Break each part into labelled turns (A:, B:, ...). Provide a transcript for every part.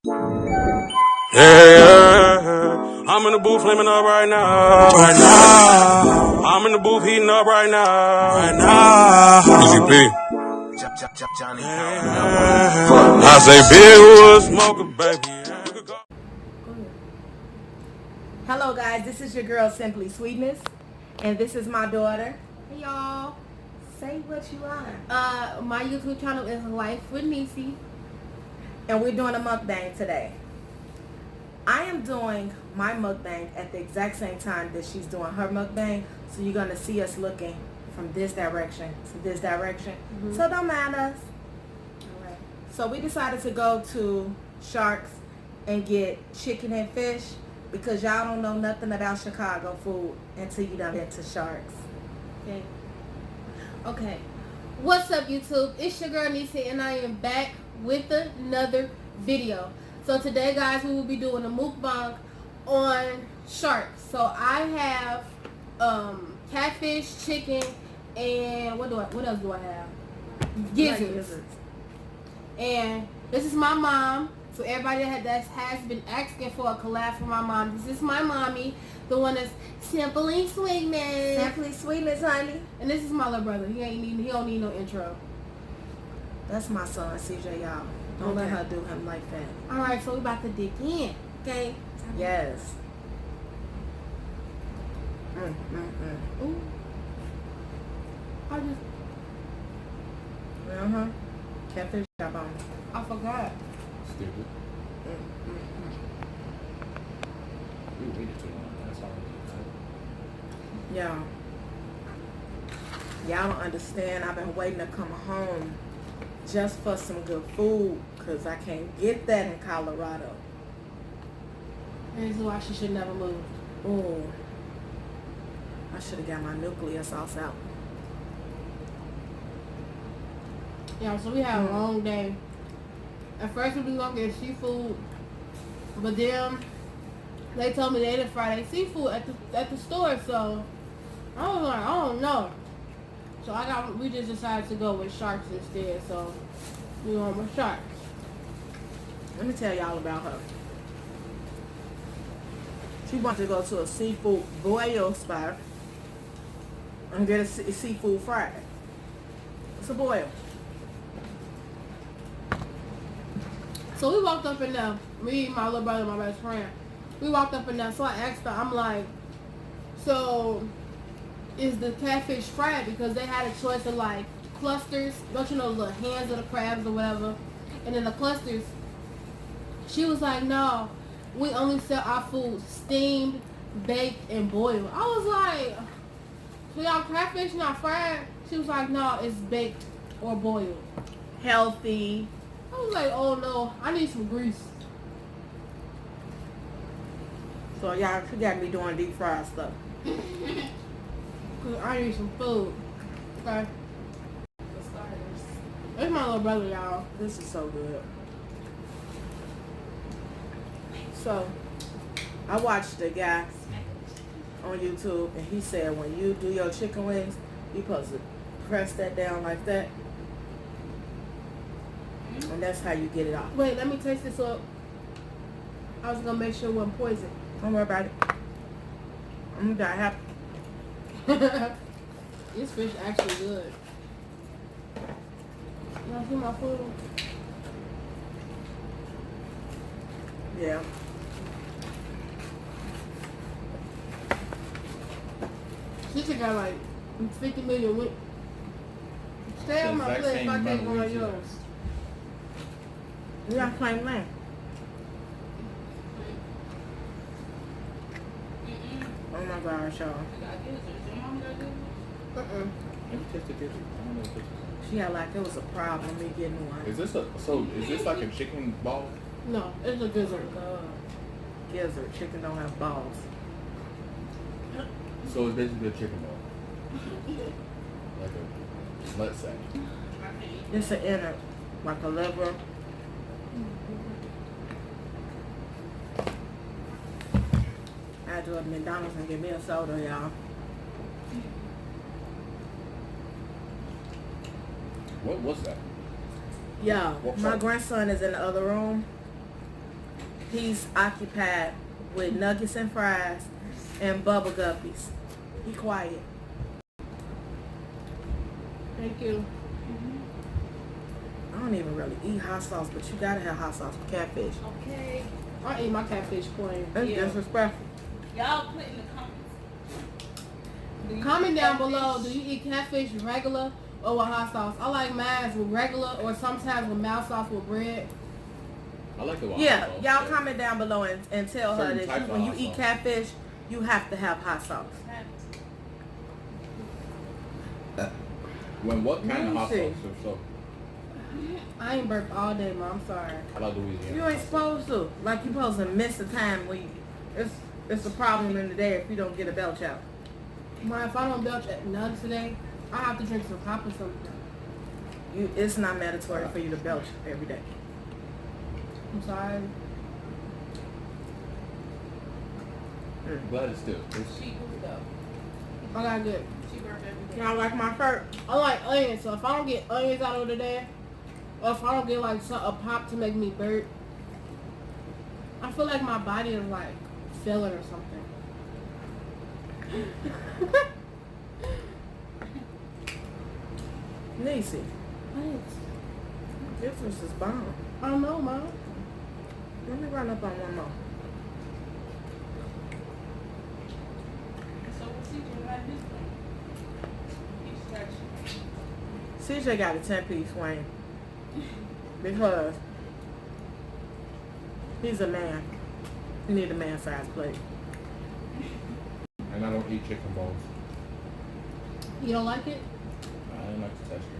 A: Yeah, I'm in the booth flaming up right now. Right now. I'm in the booth heating up right now. Right now. P.C.P. I say big wood smoker, baby.
B: Hello guys, this is your girl Simply Sweetness, and this is my daughter.
C: Hey y'all.
B: Say what you are.
C: My YouTube channel is Life with Niecy.
B: And we're doing a mukbang today. I am doing my mukbang at the exact same time that she's doing her mukbang, so you're going to see us looking from this direction to this direction. So don't mind us.
C: Alright.
B: So we decided to go to Sharks and get chicken and fish because y'all don't know nothing about Chicago food until you done been to Sharks.
C: Okay. What's up YouTube? It's your girl Niecy and I am back with another video. So today guys we will be doing a mukbang on sharks. So I have catfish, chicken, and what else do I have? Gizzards. And this is my mom. So everybody that has been asking for a collab for my mom. This is my mommy, the one that's Simply Sweetness.
B: Simply Sweetness, honey.
C: And this is my little brother. He don't need no intro.
B: That's my son, CJ, y'all. Don't let her do him like that.
C: Alright, so we about to dig in. Okay?
B: Yes.
C: Ooh. I just
B: Catfish chop on.
C: I forgot.
D: Stupid. We waited too long. That's all.
B: Y'all don't understand. I've been waiting to come home just for some good food because I can't get that in Colorado.
C: This is why she should never move.
B: Oh, I should have got my nuclear sauce out.
C: Yeah, so we had a long day. At first we was gonna get seafood, but then they told me they didn't fry their seafood at the store, so I was like, I don't know. So we just decided to go with sharks instead, so we went with sharks.
B: Let me tell y'all about her. She wanted to go to a seafood boil spot and get a seafood fried. It's a boil.
C: So we walked up in there, me, my little brother, my best friend. We walked up in there, so I asked her, I'm like, so is the catfish fried? Because they had a choice of like clusters, don't you know, the hands of the crabs or whatever, and then the clusters. She was like, no, we only sell our food steamed, baked, and boiled. I was like, so y'all catfish not fried? She was like, no, it's baked or boiled.
B: Healthy.
C: I was like, oh no, I need some grease.
B: So y'all, she got me doing deep fried stuff.
C: Cause I need some food. Okay. It's my little brother, y'all.
B: This is so good. So, I watched the guy on YouTube, and he said when you do your chicken wings, you supposed to press that down like that. And that's how you get it off.
C: Wait, let me taste this up. I was gonna make sure it wasn't poison.
B: Don't worry about it. I'm gonna die happy.
C: This fish actually good. You wanna see my food?
B: Yeah.
C: She should got like 50 million wings. Stay on my plate if I can't go on yours.
B: We got plain land. Oh my gosh, y'all.
D: Let me taste the gizzard. I don't know what this is.
B: She had like it was a problem me getting one.
D: Is this like a chicken ball?
C: No, it's a gizzard.
B: Gizzard. Chicken don't have balls.
D: So it's basically a chicken ball. Like a, let's say.
B: It's an inner, like a liver. I had to go to McDonald's and get me a soda, y'all.
D: What was that?
B: Yeah,
D: What
B: my
D: part?
B: grandson is in the other room. He's occupied with nuggets and fries and bubble guppies. Be quiet.
C: Thank you.
B: I don't even really eat hot sauce, but you gotta have hot sauce for catfish.
E: Okay.
C: I eat my catfish plain.
B: That's
E: Yeah.
B: disrespectful.
E: Y'all put in the comments. Do you
C: Comment
E: eat
C: down
E: catfish?
C: below, do you eat catfish regular or with hot sauce? I like mine with regular or sometimes with mild sauce with bread.
D: I like the wild
B: Yeah,
D: sauce,
B: y'all
D: but
B: comment down below and tell her
D: Certain
B: that
D: types of
B: when you
D: hot
B: eat
D: sauce.
B: catfish, you have to have hot sauce.
D: When what kind of hot sauce?
B: Niecy.
D: So
C: I ain't burped all day, Mom. I'm sorry.
D: I like Louisiana.
B: You ain't supposed to. Like you supposed to miss the time when you, it's a problem in the day if you don't get a belch out.
C: Mom, if I don't belch at none today, I have to drink some pop or something.
B: It's not mandatory for you to belch every day.
C: I'm sorry.
D: But it's still. It's,
E: She moved up.
C: I got good.
E: She burped every day.
B: Y'all like my shirt?
C: I like onions, so if I don't get onions out of the day, or if I don't get like a pop to make me burp, I feel like my body is like failing or something.
B: Niecy,
C: Thanks.
B: this was just bomb.
C: I don't know, Mom.
B: Let me run up on one more.
E: So what's he doing at his thing? He's
B: CJ got a 10-piece Wayne because he's a man. You need a man-sized plate.
D: and I don't eat chicken bones.
C: You don't like it?
D: I don't like the texture.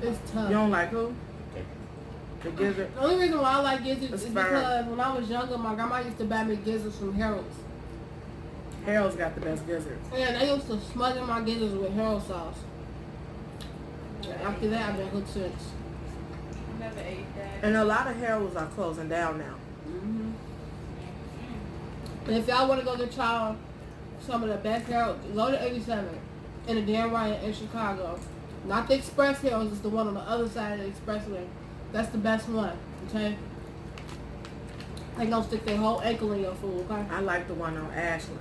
C: It's tough.
B: You don't like who?
D: Okay.
B: The gizzard?
C: The only reason why I like gizzards
B: It's
C: is
B: firm.
C: because when I was younger, my grandma used to buy me gizzards from Harold's.
B: Harold's got the best gizzards.
C: And I used to smother my gizzards with Harold sauce. After that, I've been hooked since.
E: I never ate that.
B: And a lot of Harold's are closing down now.
C: Mm-hmm. And if y'all want to go get y'all some of the best Harold, go to 87 in the Dan Ryan in Chicago. Not the Express Harold's, it's the one on the other side of the expressway. That's the best one, okay? They gonna stick their whole ankle in your food, okay?
B: I like the one on Ashland.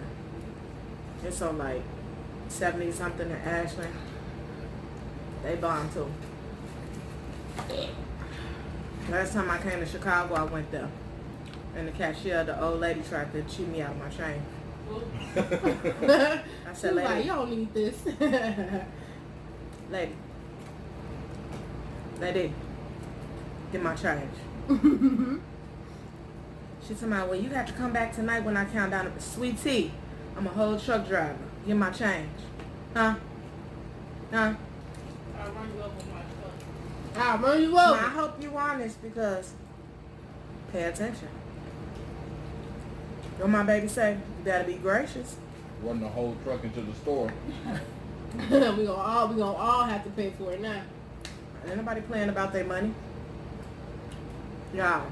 B: It's on like 70 something in Ashland. They bomb too. Last time I came to Chicago, I went there. And the cashier, the old lady, tried to cheat me out of my change. I
C: She
B: said,
C: was like,
B: lady,
C: you don't need this.
B: lady, get my change. She told me, well, you have to come back tonight when I count down. Sweet tea, I'm a whole truck driver. Get my change. Huh?
E: I'll run you over my truck.
C: I'll run you
B: Now,
C: over.
B: I hope you're honest because pay attention. What my baby say? You better be gracious.
D: Run the whole truck into the store.
C: we gonna all have to pay for it now.
B: Ain't nobody playing about their money. Y'all,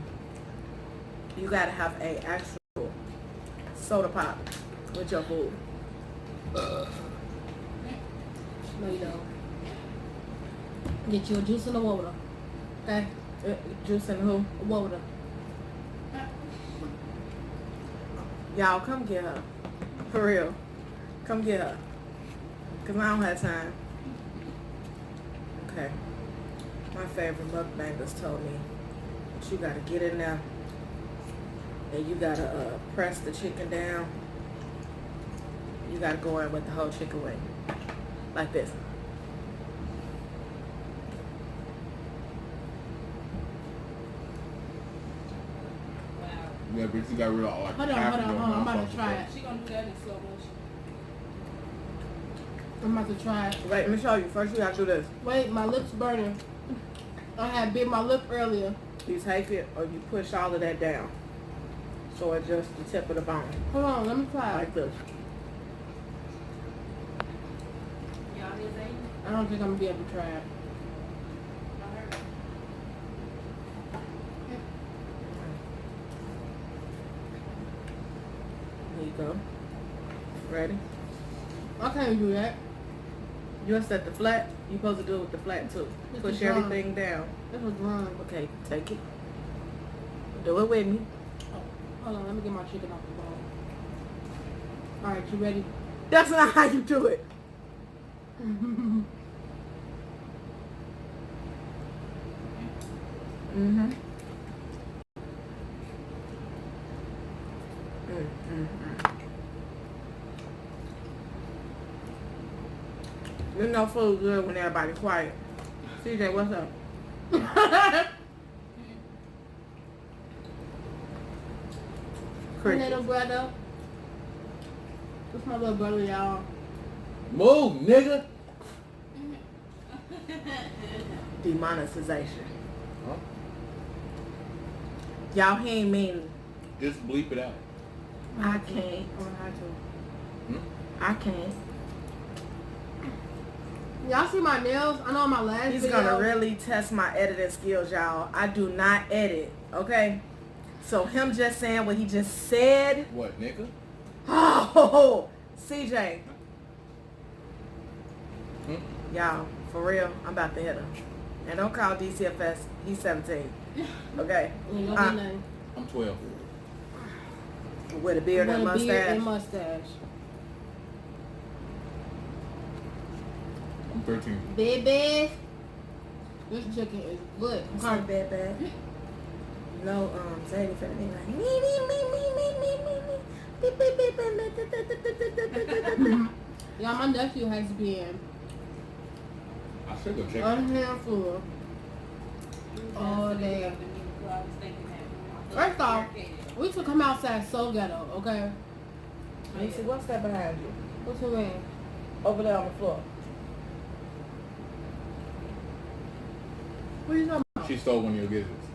B: you gotta have a actual soda pop with your food.
C: No, you don't. Get you a juice and a water. Okay?
B: Juice and who?
C: Water.
B: Y'all, come get her. For real. Come get her. Because I don't have time. Okay. My favorite mukbangers told me that you got to get in there and you got to press the chicken down. You got to go in with the whole chicken wing. Like this.
E: Wow.
D: Yeah, but you got rid of like
C: Hold on,
D: half
C: hold
D: of
C: on,
D: your
C: hold on. I'm
D: mouth
C: about
D: off
C: to
D: the
C: try
D: top.
C: it.
E: She gonna do that in slow motion.
C: I'm about to try it.
B: Wait, let me show you. First you got to do this.
C: Wait, my lips burning. I had bit my lip earlier.
B: You take it or you push all of that down. So it's just the tip of the bone.
C: Hold on, let me try it.
B: Like this.
E: Y'all hear Zane?
C: I don't think I'm gonna be able to try it.
E: I heard.
B: There you go. Ready?
C: I can't do that.
B: You want to set the flat? You're supposed to do it with the flat too.
C: It's
B: Push
C: the drum.
B: everything down.
C: This was wrong.
B: Okay, take it. Do it with me.
C: Hold on, let me get my chicken off the bone. Alright, you ready?
B: That's not how you do it. Mm-hmm. You know food good when everybody quiet. CJ, what's up?
C: My little brother. That's my little brother, y'all.
D: Move, nigga.
B: Demonetization.
D: Huh?
B: Y'all, he ain't mean.
D: Just bleep it out.
B: I can't. I can't.
C: Y'all see my nails? I know on my last
B: He's
C: video.
B: gonna really test my editing skills, y'all. I do not edit, okay? So him just saying what he just said.
D: What, nigga?
B: Oh, CJ.
D: Hmm?
B: Y'all, for real, I'm about to hit him. And don't call DCFS. He's 17. Okay?
C: Ain't no good name.
D: I'm 12.
B: With a beard and
C: With a
B: mustache.
C: beard and mustache.
D: I'm 13.
C: Baby. This chicken is good.
B: Sorry, bad. No, Zany finna be like, me.
C: Y'all, my nephew has been
D: I should go check
C: a
D: it.
C: handful all day. First off, we should come outside so ghetto, okay?
B: Niecy, what's that behind you?
C: What's her name?
B: Over there on the floor.
C: What are you talking about?
D: She stole one of your gizzards.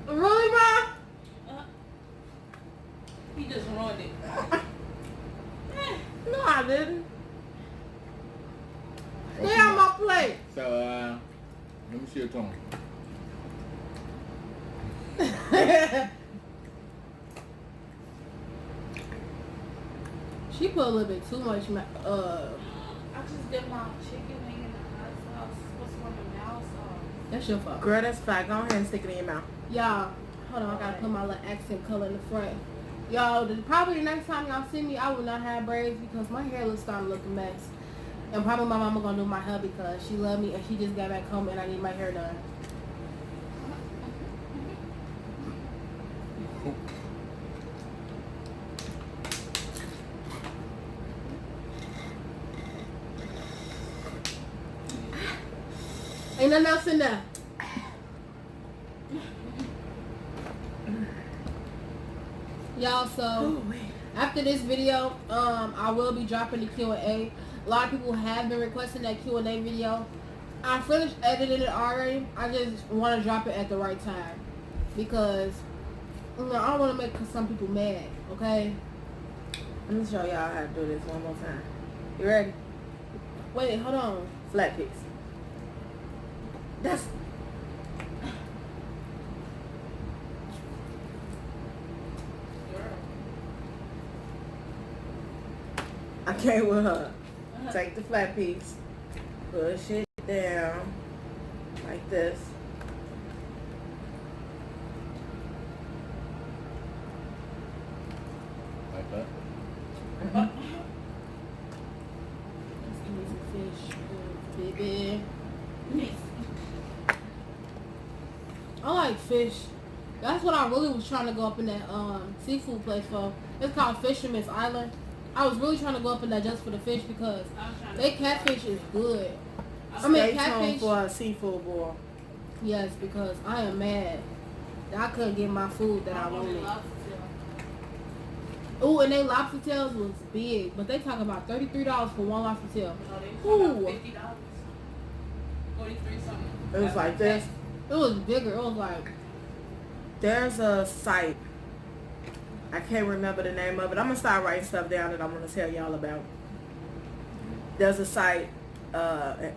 C: Really, bro?
E: He just ruined it.
B: No, I didn't.
C: Stay on my plate.
D: So, let me see your tongue.
C: She put a little bit too much.
E: I just did my chicken wing in the hot sauce. What's on the mouse sauce?
C: That's your fault.
B: Girl, that's fine. Go ahead and stick it in your mouth.
C: Y'all, hold on. I gotta put my little accent color in the front. Y'all, probably the next time y'all see me, I will not have braids because my hair looks starting to look a mess. And probably my mama gonna do my hair because she love me and she just got back home and I need my hair done. Ain't nothing else in there. Y'all, so after this video, I will be dropping the Q&A. A lot of people have been requesting that Q&A video. I finished editing it already. I just want to drop it at the right time because I don't want to make some people mad. Okay.
B: Let me show y'all how to do this one more time. You ready?
C: Wait, hold on.
B: Flat piece. That's... I can't with her. Take the flat piece, push it down like this.
D: Like that?
C: Let's give me some fish, baby. I like fish. That's what I really was trying to go up in that seafood place for. It's called Fisherman's Island. I was really trying to go up in that just for the fish because they catfish is good. I mean,
B: Stay tuned
C: catfish.
B: for a seafood boil.
C: Yes, because I am mad that I couldn't get my food that I wanted. Ooh, and they lobster tails was big, but they talk about $33 for one lobster tail. Ooh,
E: $50. 43 something.
B: It was like this.
C: it was bigger. It was like
B: There's a site. I can't remember the name of it. I'm going to start writing stuff down that I'm going to tell y'all about. There's a site, I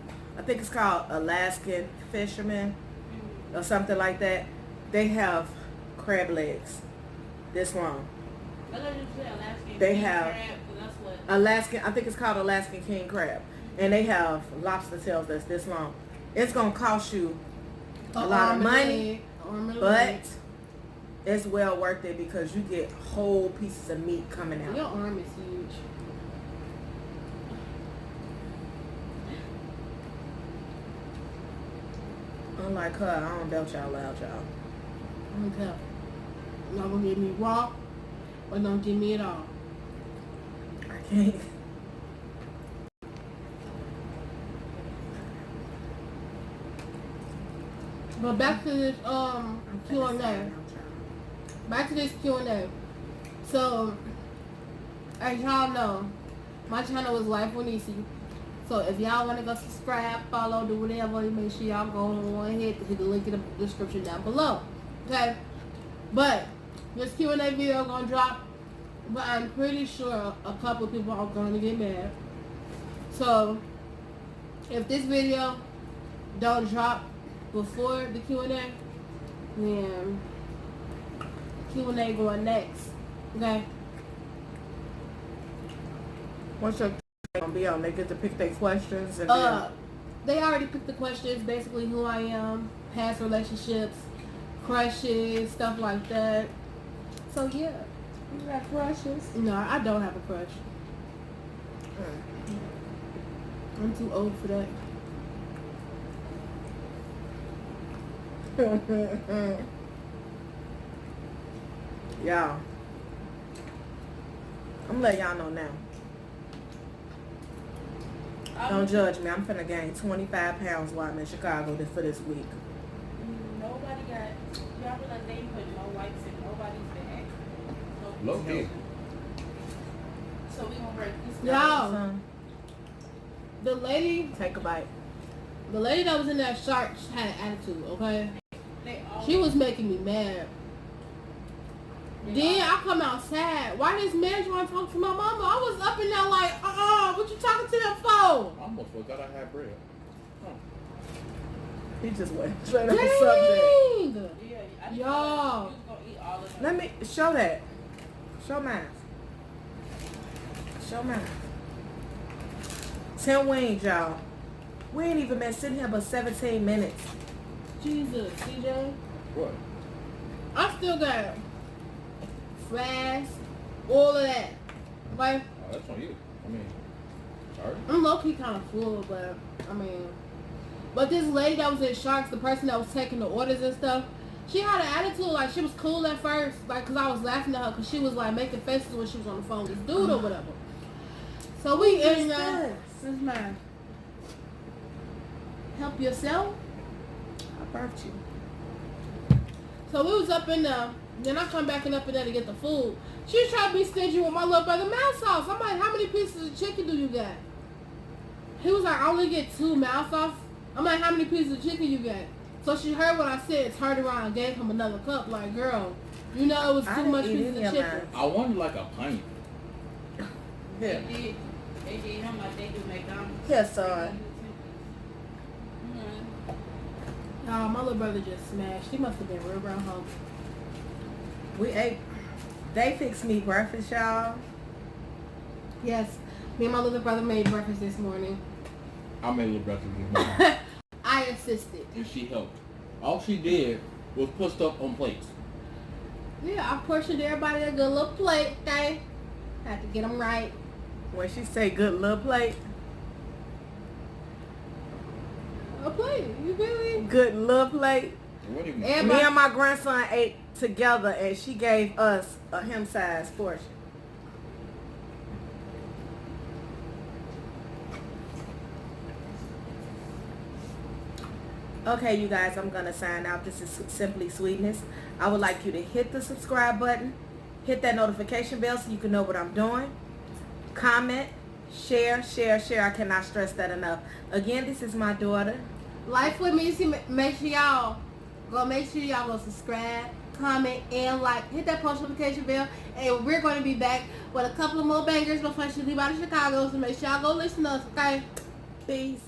B: think it's called Alaskan Fishermen or something like that. They have crab legs this long.
E: I thought you said Alaskan
B: They
E: king
B: have-
E: crab, 'cause that's what.
B: Alaskan, I think it's called Alaskan king crab. And they have lobster tails that's this long. It's going to cost you a lot of money, but It's well worth it because you get whole pieces of meat coming out.
C: Your arm is huge.
B: Unlike her, I don't doubt y'all loud, y'all.
C: Okay. Not gonna give me raw, or don't give me it all.
B: I can't.
C: But back to this Q&A. Back to this Q&A. So, as y'all know, my channel is Life with Niecy. So if y'all want to go subscribe, follow, do whatever, make sure y'all go on ahead to hit the link in the description down below. Okay? But this Q&A video gonna drop, but I'm pretty sure a couple people are gonna get mad. So if this video don't drop before the Q&A, then Q&A going next. Okay?
B: What's your gonna be on? They get to pick their questions and then
C: They already picked the questions, basically who I am, past relationships, crushes, stuff like that. So yeah.
B: you got crushes.
C: No, I don't have a crush. I'm too old for that.
B: Y'all, I'm gonna let y'all know now. Don't judge me. I'm finna gain 25 pounds while I'm in Chicago for this week.
E: Nobody got. Y'all be like they ain't put no wipes in nobody's bag.
D: Low key.
E: So we gonna break this.
C: Y'all,
B: Son,
C: the lady
B: take a bite.
C: that was in that shark had an attitude, okay?
E: They all.
C: She was making me mad. Then I come outside. Why this man trying to talk to my mama? I was up in there like, what you talking to him for?
D: I almost forgot I had bread.
B: He just went straight up the subject.
C: Dang!
E: Yeah, I didn't
C: Y'all.
E: know you was gonna eat all of them.
B: Let me show that. Show mine. Show mine. 10 wings, y'all. We ain't even been sitting here but 17 minutes.
C: Jesus, CJ.
D: What?
C: I still got fries, all of that. Like,
D: Oh, that's on you. I mean, sorry.
C: I'm low-key kind of full, but, I mean... But this lady that was in Sharks, the person that was taking the orders and stuff, she had an attitude, like, she was cool at first, like, because I was laughing at her, because she was, like, making faces when she was on the phone with this dude or whatever. So we in there. This is mine. Help yourself.
B: I birthed you.
C: So we was up in there. Then I come back and up in there to get the food. She was trying to be stingy with my little brother mouse sauce. I'm like, how many pieces of chicken do you got? He was like, I only get 2 mouse sauce. I'm like, how many pieces of chicken you got? So she heard what I said, turned around and gave him another cup. Like, girl, you know it was
B: I
C: too
B: didn't
C: much
B: eat
C: pieces
B: any
C: of
B: of
C: chicken.
B: mine.
D: I wanted like a pint.
B: Yeah.
E: They did him like they do McDonald's.
B: Here, son.
C: Oh, my little brother just smashed. He must have been real hungry.
B: We ate. They fixed me breakfast, y'all.
C: Yes, me and my little brother made breakfast this morning.
D: I made a little breakfast this morning.
C: I insisted.
D: And she helped. All she did was put stuff on plates.
C: Yeah, I portioned everybody a good little plate, okay? Had to get them right.
B: When she say good little plate,
C: A plate, you really?
B: good little plate.
D: It wasn't even
C: And
B: Me
C: my-
B: and my grandson ate together, and she gave us a him-sized portion. Okay, you guys, I'm going to sign out. This is Simply Sweetness. I would like you to hit the subscribe button, hit that notification bell so you can know what I'm doing. Comment, share, share, share. I cannot stress that enough. Again, this is my daughter.
C: Life with me, make sure y'all go subscribe, comment, and like. Hit that post notification bell. And we're going to be back with a couple of more bangers before she leave out of Chicago. So make sure y'all go listen to us, okay?
B: Peace.